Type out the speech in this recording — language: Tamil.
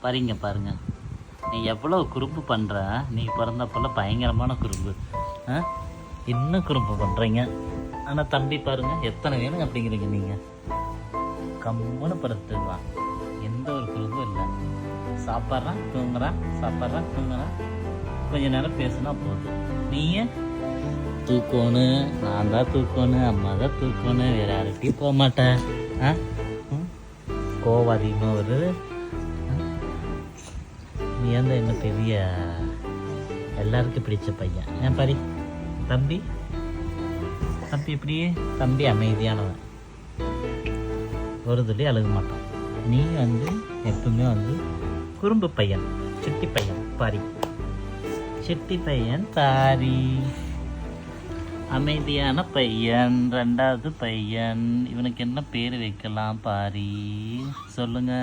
பாருங்க பாருங்க, நீ எவ்வளோ குறும்பு பண்ணுற. நீ பிறந்தப்போல பயங்கரமான குறும்பு. இன்னும் குறும்பு பண்ணுறீங்க. ஆனால் தம்பி பாருங்க, எத்தனை வேணும் அப்படிங்கிறீங்க நீங்கள். கம்முன்னு படுத்துடுறான், எந்த ஒரு குறும்பும் இல்லை. சாப்பிட்றான் தூங்குறான், சாப்பிட்றான் தூங்குறான். கொஞ்ச நேரம் பேசுனா போதும். நீயே தூக்கணும், நான் தான் தூக்கணும், அம்மா தான் தூக்கணும், வேற யார்கிட்டையும் போக மாட்டேன். கோவம் அதிகமாக வருது. நீ அந்த என்ன பெரிய எல்லாருக்கும் பிடிச்ச பையன். ஏன் பாரி தம்பி, தம்பி இப்படியே தம்பி அமைதியானவன், ஒரு துளி அழுக மாட்டான். நீ எப்பவுமே குறும்பு பையன், சிட்டி பையன் பாரி, சிட்டி பையன் பாரி, அமைதியான பையன், ரெண்டாவது பையன். இவனுக்கு என்ன பேர் வைக்கலாம் பாரி, சொல்லுங்க.